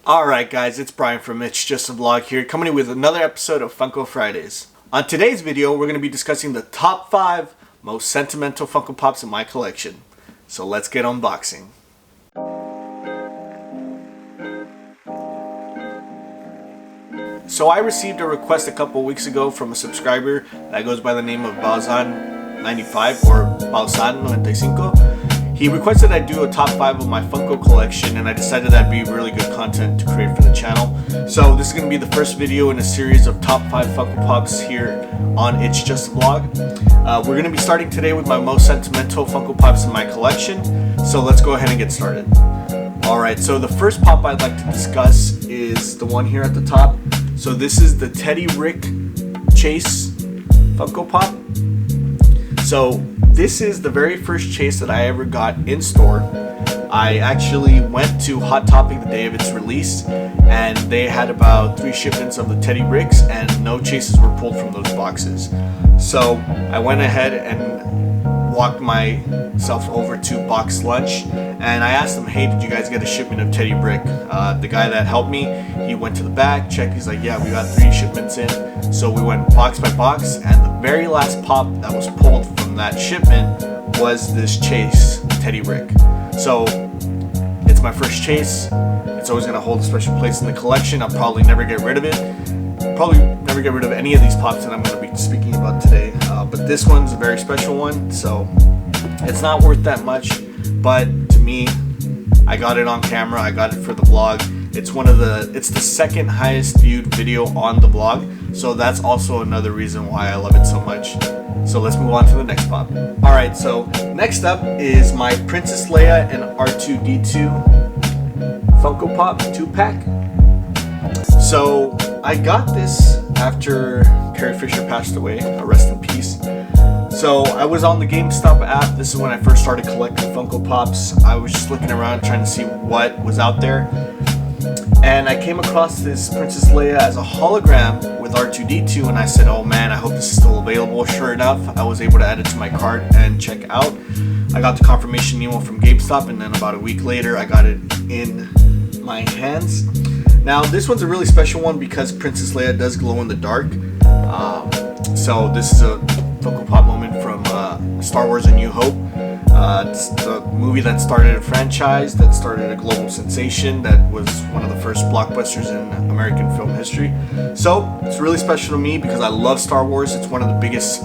Alright guys, it's Brian from It's Just a Vlog here, coming in with another episode of Funko Fridays. On today's video, we're going to be discussing the top 5 most sentimental Funko Pops in my collection. So let's get unboxing. So I received a request a couple weeks ago from a subscriber that goes by the name of Baozan95 or Baozan95. He requested I do a top 5 of my Funko collection, and I decided that'd be really good content to create for the channel. So this is going to be the first video in a series of top 5 Funko Pops here on It's Just a Vlog. We're going to be starting today with my most sentimental Funko Pops in my collection. So let's go ahead and get started. Alright, so the first pop I'd like to discuss is the one here at the top. So this is the Teddy Rick Chase Funko Pop. So this is the very first chase that I ever got in store. I actually went to Hot Topic the day of its release, and they had about 3 shipments of the Teddy Ricks, and no chases were pulled from those boxes. So I went ahead and walked myself over to Box Lunch, and I asked them, hey, did you guys get a shipment of Teddy Rick? The guy that helped me, he went to the back, checked, he's like, yeah, we got 3 shipments in. So we went box by box, and the very last pop that was pulled from that shipment was this Chase Teddy Rick. So it's my first chase. It's always going to hold a special place in the collection. I'll probably never get rid of it. Probably never get rid of any of these pops that I'm going to be speaking about today. But this one's a very special one, so it's not worth that much. But to me, I got it on camera. I got it for the vlog. It's the second highest viewed video on the vlog, so that's also another reason why I love it so much. So let's move on to the next pop. Alright, so next up is my Princess Leia and R2-D2 Funko Pop 2-pack. So I got this after Carrie Fisher passed away, rest in peace. So I was on the GameStop app. This is when I first started collecting Funko Pops. I was just looking around trying to see what was out there. And I came across this Princess Leia as a hologram with R2-D2, and I said, oh man, I hope this is still available. Sure enough, I was able to add it to my cart and check out. I got the confirmation email from GameStop, and then about a week later, I got it in my hands. Now, this one's a really special one because Princess Leia does glow in the dark. So this is a Funko Pop moment from Star Wars: A New Hope. It's the movie that started a franchise, that started a global sensation, that was one of the first blockbusters in American film history. So it's really special to me because I love Star Wars. It's one of the biggest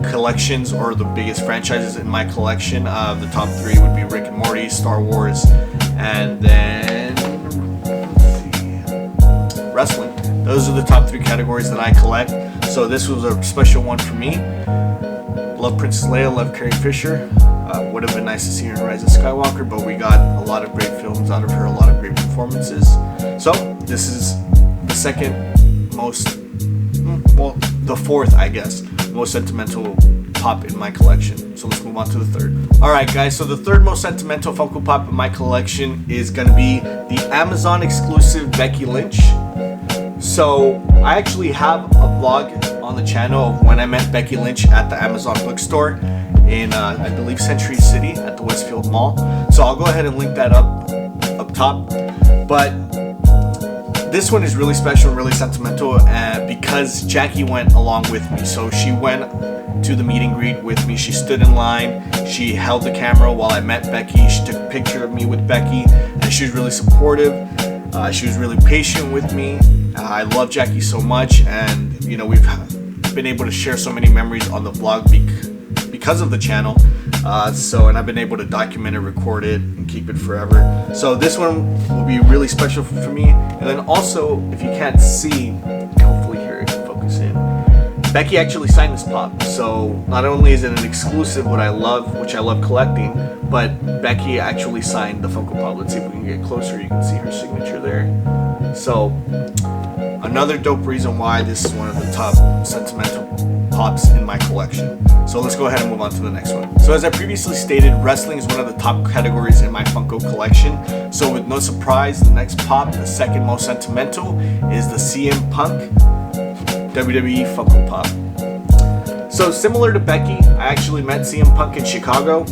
collections, or the biggest franchises in my collection. The top 3 would be Rick and Morty, Star Wars, and then wrestling. Those are the top 3 categories that I collect. So this was a special one for me. Love Princess Leia, love Carrie Fisher. Would have been nice to see her in Rise of Skywalker, but we got a lot of great films out of her, a lot of great performances. So this is the second most, well, the fourth, I guess, most sentimental pop in my collection. So let's move on to the third. Alright guys, so the third most sentimental Funko Pop in my collection is going to be the Amazon exclusive Becky Lynch. So I actually have a vlog on the channel of when I met Becky Lynch at the Amazon bookstore in I believe Century City at the Westfield Mall. So I'll go ahead and link that up top. But this one is really special and really sentimental because Jackie went along with me. So she went to the meet and greet with me. She stood in line. She held the camera while I met Becky. She took a picture of me with Becky, and she was really supportive. She was really patient with me. I love Jackie so much, and you know, we've been able to share so many memories on the vlog because of the channel. And I've been able to document it, record it, and keep it forever. So this one will be really special for me. And then also, if you can't see, hopefully here it can focus in, Becky actually signed this pop. So not only is it an exclusive, which I love collecting, but Becky actually signed the Funko Pop. Let's see if we can get closer. You can see her signature there. So another dope reason why this is one of the top sentimental pops in my collection. So let's go ahead and move on to the next one. So as I previously stated, wrestling is one of the top categories in my Funko collection. So with no surprise, the next pop, the second most sentimental, is the CM Punk WWE Funko Pop. So similar to Becky, I actually met CM Punk in Chicago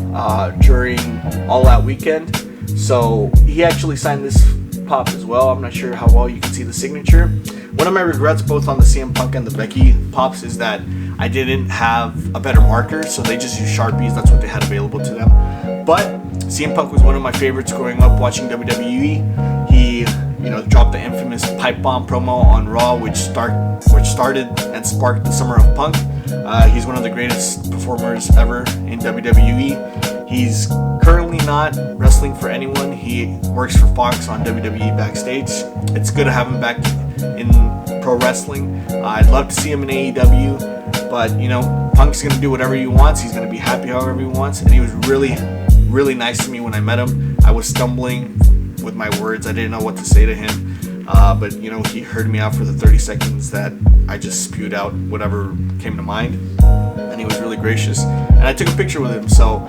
during All Out Weekend. So he actually signed this Pop as well. I'm not sure how well you can see the signature. One of my regrets both on the CM Punk and the Becky Pops is that I didn't have a better marker, so they just used Sharpies. That's what they had available to them. But CM Punk was one of my favorites growing up watching WWE. He, dropped the infamous pipe bomb promo on Raw, which started and sparked the summer of Punk. He's one of the greatest performers ever in WWE. He's currently not wrestling for anyone. He works for Fox on WWE Backstage. It's good to have him back in pro wrestling. I'd love to see him in AEW, but Punk's gonna do whatever he wants. He's gonna be happy however he wants, and he was really, really nice to me when I met him. I was stumbling with my words. I didn't know what to say to him, but he heard me out for the 30 seconds that I just spewed out whatever came to mind, and he was really gracious. And I took a picture with him. So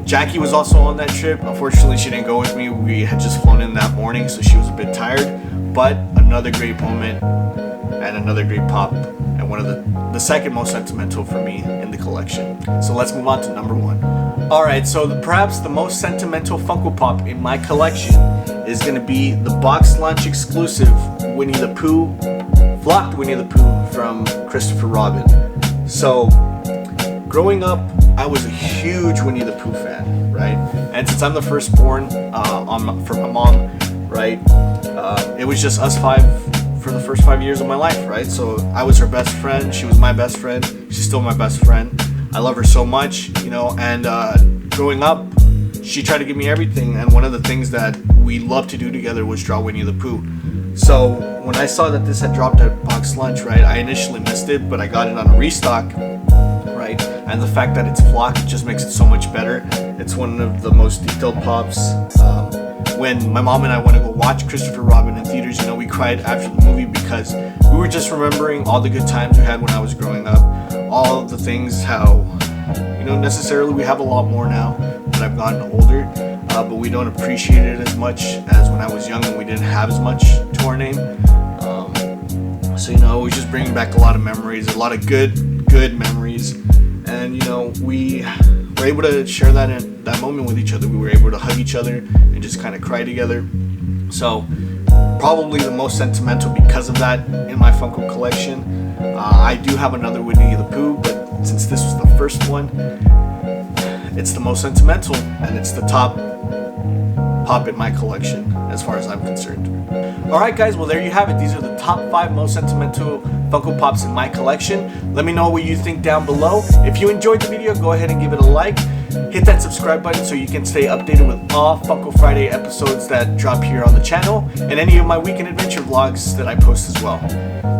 Jackie was also on that trip. Unfortunately, she didn't go with me. We had just flown in that morning, so she was a bit tired. But another great moment and another great pop, and one of the second most sentimental for me in the collection. So let's move on to number 1. Alright, so perhaps the most sentimental Funko Pop in my collection is going to be the box lunch exclusive Winnie the Pooh, flocked Winnie the Pooh from Christopher Robin. So, growing up, I was a huge Winnie the Pooh fan, right? And since I'm the firstborn from my mom, right, it was just us 5 for the first 5 years of my life, right? So I was her best friend. She was my best friend. She's still my best friend. I love her so much, and growing up, she tried to give me everything, and one of the things that we loved to do together was draw Winnie the Pooh. So when I saw that this had dropped at Box Lunch, right, I initially missed it, but I got it on a restock, right, and the fact that it's flocked just makes it so much better. It's one of the most detailed pops. When my mom and I went to go watch Christopher Robin in theaters, we cried after the movie because we were just remembering all the good times we had when I was growing up, all of the things, how, necessarily we have a lot more now that I've gotten older, but we don't appreciate it as much as when I was young and we didn't have as much to our name. So, it was just bringing back a lot of memories, a lot of good memories, and, we were able to share that moment with each other. We were able to hug each other and just kind of cry together. So probably the most sentimental because of that in my Funko collection. I do have another Winnie the Pooh, but since this was the first one, it's the most sentimental, and it's the top pop in my collection as far as I'm concerned. Alright guys, well there you have it. These are the top 5 most sentimental Funko Pops in my collection. Let me know what you think down below. If you enjoyed the video, go ahead and give it a like. Hit that subscribe button so you can stay updated with all Funko Friday episodes that drop here on the channel, and any of my weekend adventure vlogs that I post as well.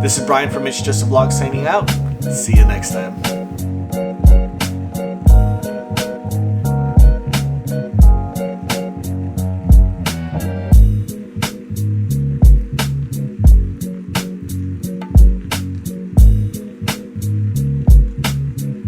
This is Brian from It's Just a Vlog signing out. See you next time.